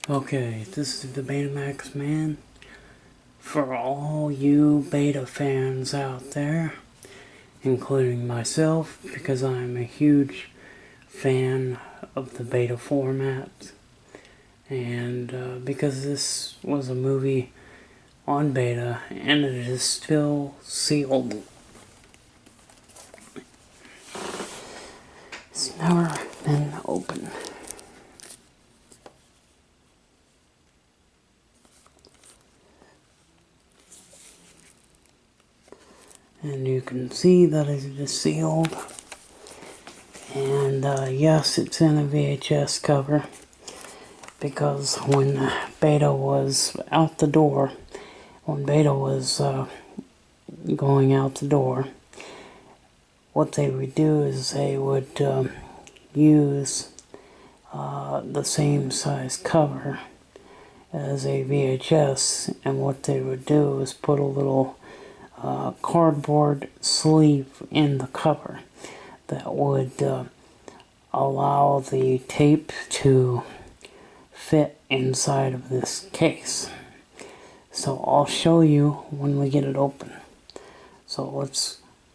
Okay, this is the Betamax man. For all you beta fans out there, including myself, because I'm a huge fan of the beta format, and because this was a movie on beta and it is still sealed. It's never been opened. And you can see that it is sealed. And yes, it's in a VHS cover. Because when beta was out the door, when beta was going out the door, what they would do is they would use the same size cover as a VHS, and what they would do is put a little cardboard sleeve in the cover that would allow the tape to fit inside of this case. So I'll show you when we get it open. So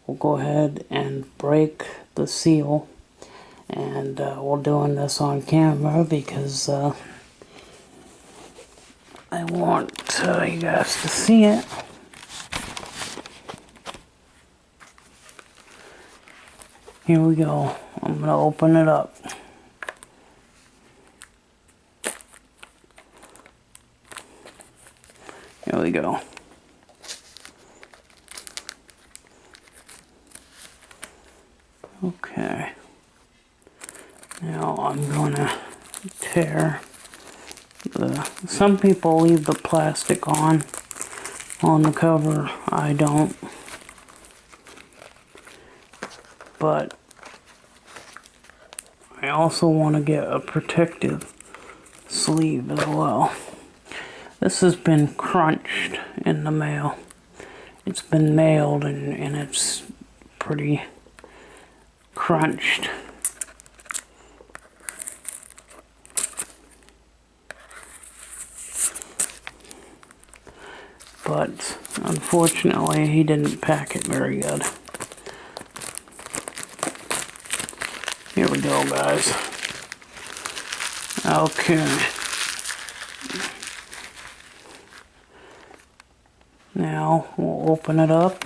we'll go ahead and break the seal, and we're doing this on camera because I want you guys to see it. Here we go. I'm gonna open it up. Here we go. Okay. Now I'm gonna tear some people leave the plastic on the cover. I don't. But I also want to get a protective sleeve as well. This has been crunched in the mail. It's been mailed and it's pretty crunched. But unfortunately, he didn't pack it very good. Here we go, guys. Okay. Now we'll open it up,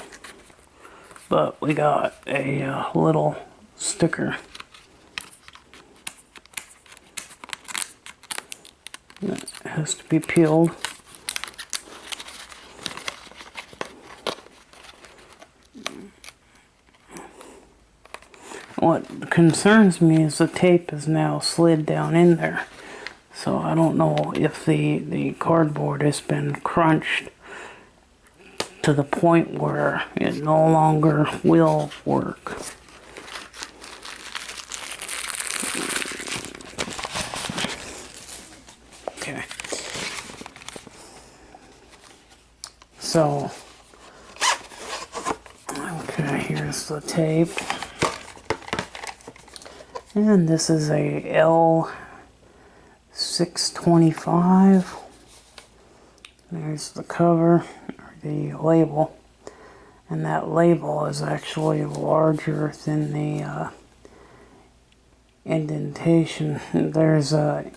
but we got a little sticker that has to be peeled. What concerns me is the tape is now slid down in there. So I don't know if the cardboard has been crunched to the point where it no longer will work. Okay. So, okay, here's the tape. And this is a L625. There's the cover, or the label. And that label is actually larger than the indentation. There's a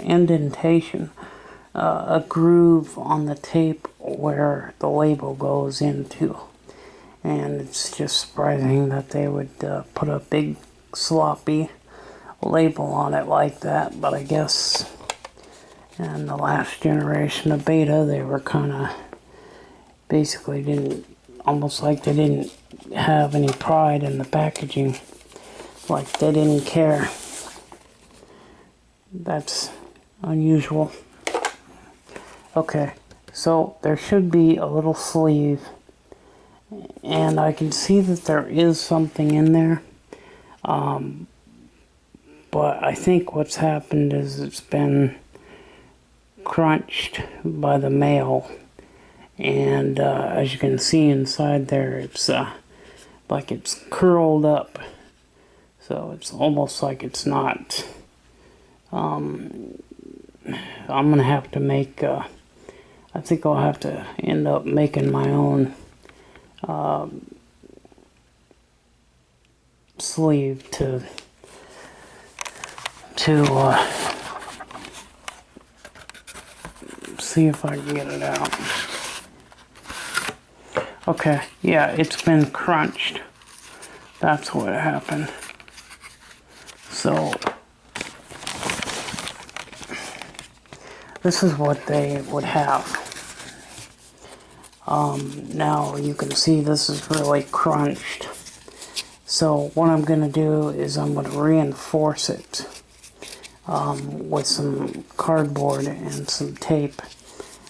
indentation, a groove on the tape where the label goes into. And it's just surprising that they would put a big sloppy label on it like that, but I guess in the last generation of beta they were kind of basically almost like they didn't have any pride in the packaging, like they didn't care. That's unusual. Okay, so there should be a little sleeve, and I can see that there is something in there. But I think what's happened is it's been crunched by the mail, and as you can see inside there, it's like it's curled up, so it's almost like it's not I'm gonna have to make, I think I'll have to end up making my own sleeve to see if I can get it out. Okay, yeah, it's been crunched. That's what happened. So, this is what they would have. Now you can see this is really crunched. So what I'm going to do is I'm going to reinforce it with some cardboard and some tape.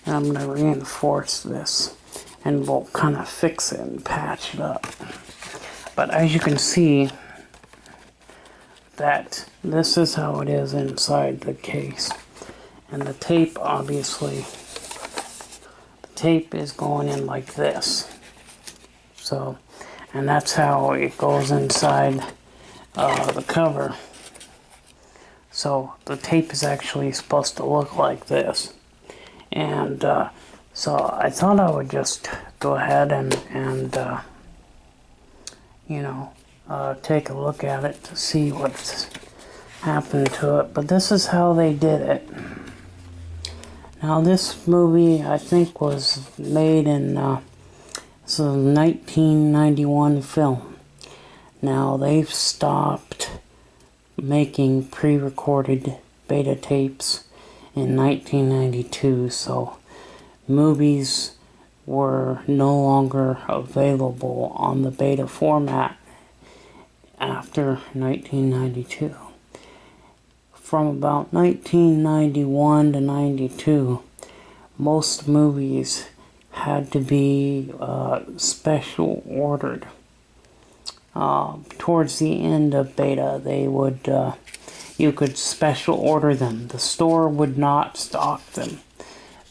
And I'm going to reinforce this. And we'll kind of fix it and patch it up. But as you can see, that this is how it is inside the case. And the tape, obviously, the tape is going in like this. So, and that's how it goes inside the cover. So the tape is actually supposed to look like this. And so I thought I would just go ahead and you know, take a look at it to see what's happened to it. But this is how they did it. Now this movie, I think, was made in it's a 1991 film. Now they've stopped making pre-recorded beta tapes in 1992, so movies were no longer available on the beta format after 1992. From about 1991 to 92, most movies had to be special ordered. Towards the end of beta, they would you could special order them. The store would not stock them.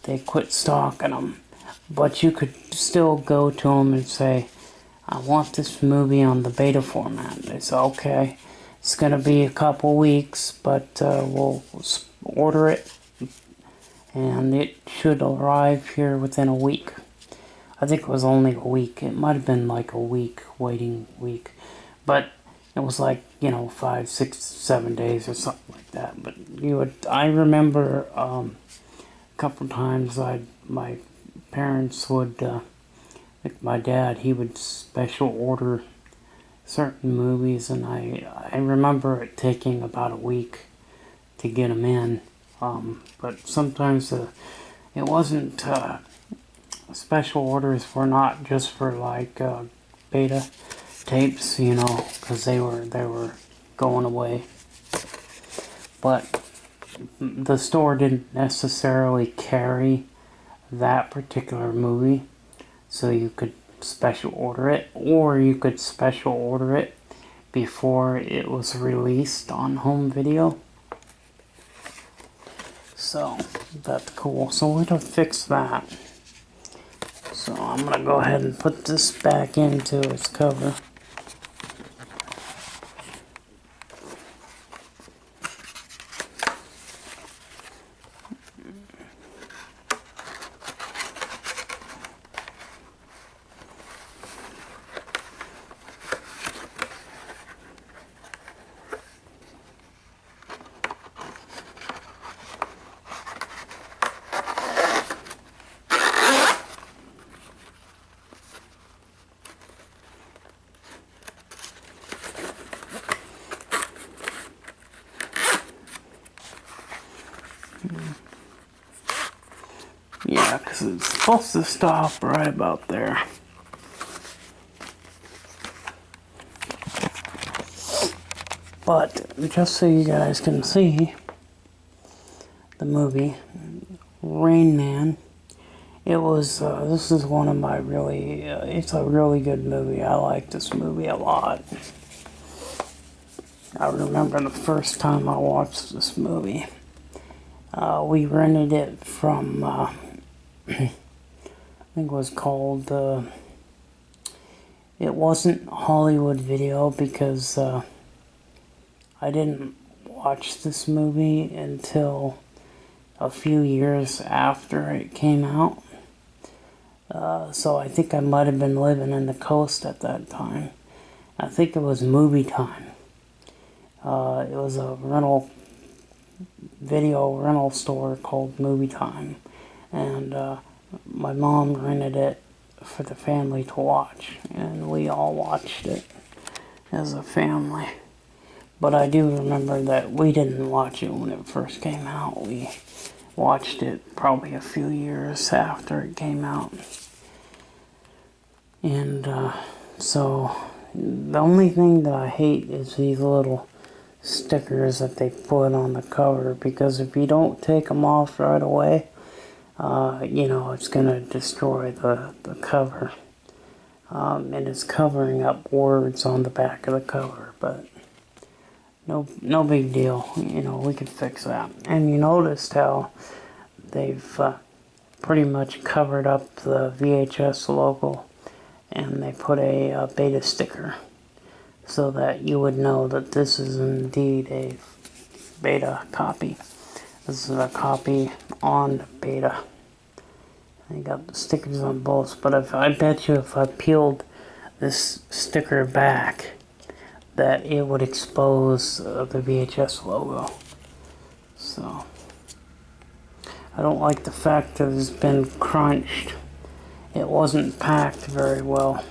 They quit stocking them. But you could still go to them and say, I want this movie on the beta format. They say, okay, it's going to be a couple weeks, but we'll order it, and it should arrive here within a week. I think it was only a week. It might have been like a week, waiting week. But it was like, you know, 5, 6, 7 days or something like that. But you would, I remember a couple times my parents would, like my dad, he would special order certain movies, and I remember it taking about a week to get them in. But sometimes it wasn't, special orders were not just for like beta tapes, you know, because they were going away. But the store didn't necessarily carry that particular movie, so you could special order it, or you could special order it before it was released on home video. So that's cool. So we're gonna fix that. So I'm gonna go ahead and put this back into its cover. Yeah, because it's supposed to stop right about there. But just so you guys can see the movie Rainman, it was this is one of my really it's a really good movie. I like this movie a lot. I remember the first time I watched this movie. We rented it from I think it was called it wasn't Hollywood Video, because I didn't watch this movie until a few years after it came out. So I think I might have been living in the coast at that time. I think it was Movie Time. It was a video rental store called Movie Time. And my mom rented it for the family to watch. And we all watched it as a family. But I do remember that we didn't watch it when it first came out. We watched it probably a few years after it came out. And so the only thing that I hate is these little stickers that they put on the cover, because if you don't take them off right away, you know, it's going to destroy the cover. And it's covering up words on the back of the cover, but no big deal. You know, we could fix that. And you noticed how they've pretty much covered up the VHS logo, and they put a beta sticker so that you would know that this is indeed a beta copy. This is a copy on beta. I got the stickers on both, but I bet you if I peeled this sticker back, that it would expose the VHS logo. So I don't like the fact that it's been crunched. It wasn't packed very well.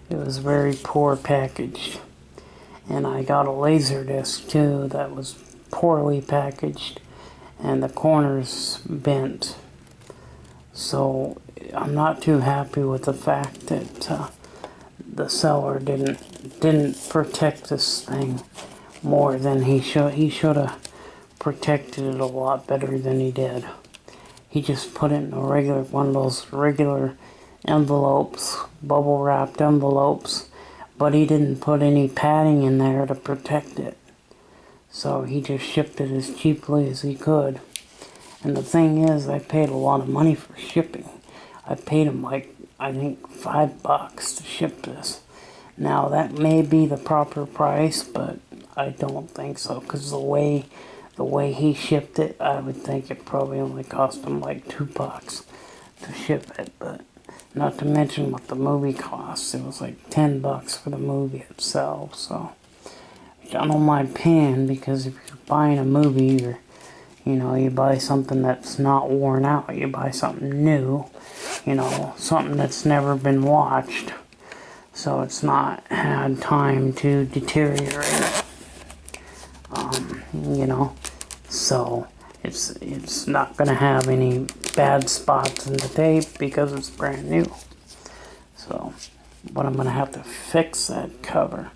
It was very poor packaged. And I got a laser disc too that was poorly packaged, and the corners bent. So I'm not too happy with the fact that the seller didn't protect this thing more than he should. He should have protected it a lot better than he did. He just put it in a regular one of those regular envelopes, bubble wrapped envelopes, but he didn't put any padding in there to protect it. So he just shipped it as cheaply as he could. And the thing is, I paid a lot of money for shipping. I paid him like, I think, $5 to ship this. Now that may be the proper price, but I don't think so, because the way he shipped it, I would think it probably only cost him like $2 to ship it. But not to mention what the movie costs. It was like $10 for the movie itself. So I don't mind paying, because if you're buying a movie, or you know, you buy something that's not worn out, you buy something new, you know, something that's never been watched, so it's not had time to deteriorate. You know, so it's not gonna have any bad spots in the tape because it's brand new. So, but I'm gonna have to fix that cover.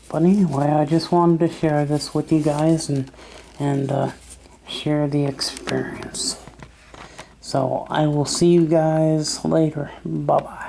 But anyway, I just wanted to share this with you guys and share the experience. So I will see you guys later. Bye bye.